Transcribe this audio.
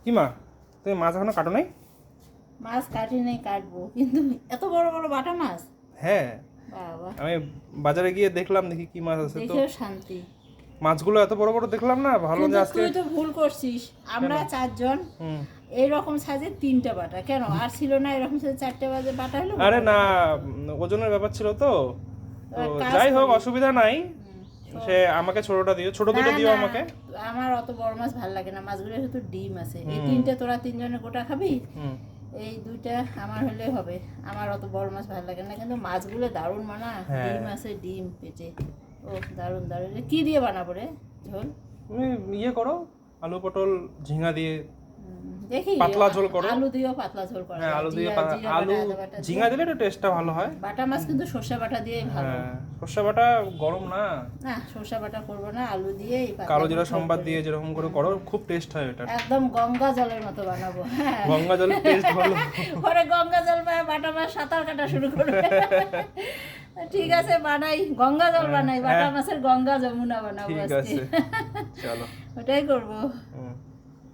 কি মা, তুমি মাছ এখনো কাটো নাই? মাছ কাটি নাই, কাটবো, কিন্তু এত বড় বড় বাটা মাছ। হ্যাঁ, বাবা, আমি বাজারে গিয়ে দেখলাম, দেখি কি মাছ আছে, তো দেখেও শান্তি। মাছগুলো এত বড় বড় দেখলাম না, ভালো যে কিন্তু আজকে। তুই তো ভুল করছিস, আমরা 4 জন হুম। এইরকম সাইজে 3টা বাটা, কেন আর ছিল না এরকম সাইজে 4টে বাজে বাটা হলো? আরে না, ওজনের ব্যাপার ছিল তো, তো কাজ যাই হোক, করি। অসুবিধা নাই। শোন। সে আমাকে ছোটটা দিও, ছোট দুটো না, দিও না, আমাকে। আমার অত বড় মাছ ভাল লাগে না, মাছগুলো শুধু ডিম আছে। এই 3টে তোরা 3 জনে গোটা খাবি, হুম। এই 2টা আমার হলে হবে। আমার অত বড় মাছ ভাল লাগে না, কিন্তু মাছগুলো দারুণ মানা। হ্যাঁ। ডিম আছে, ডিম পেটে। ও দারুণ দারুণ। এটা কি দিয়ে বানাবো রে ঝোল? তুমি ইয়ে করো, আলু পটল ঝিঙা দিয়ে দেখি পাতলা ঝোল করো। আলু দিয়েও পাতলা ঝোল করা হ্যাঁ, যায়। আলু দিয়ে জিরা বাটা, আলু আদা বাটা দিয়ে। ঝিঙা দিলে একটু টেস্টটা ভালো হয়। বাটা মাছ কিন্তু সর্ষে বাটা দিয়ে ভালো। হ্যাঁ, সর্ষে বাটা গরম না, না, সর্ষে বাটা করবো না, আলু দিয়ে কালো জিরা সম্বাদ দিয়ে যেরকম করে করো, খুব টেস্ট হয় এটা। একদম গঙ্গা জলের মতো বানাবো। হ্যাঁ, গঙ্গা জলের টেস্ট ভালো। পরে গঙ্গা জল পায় বাটা মাছ সাঁতার কাটা শুরু করবে। ঠিক আছে, বানাই, গঙ্গা জল বানাই, বাটা মাছের গঙ্গা যমুনা বানাবো ঠিক আজকে। আছে, চলো। ওটাই করবো। হুম।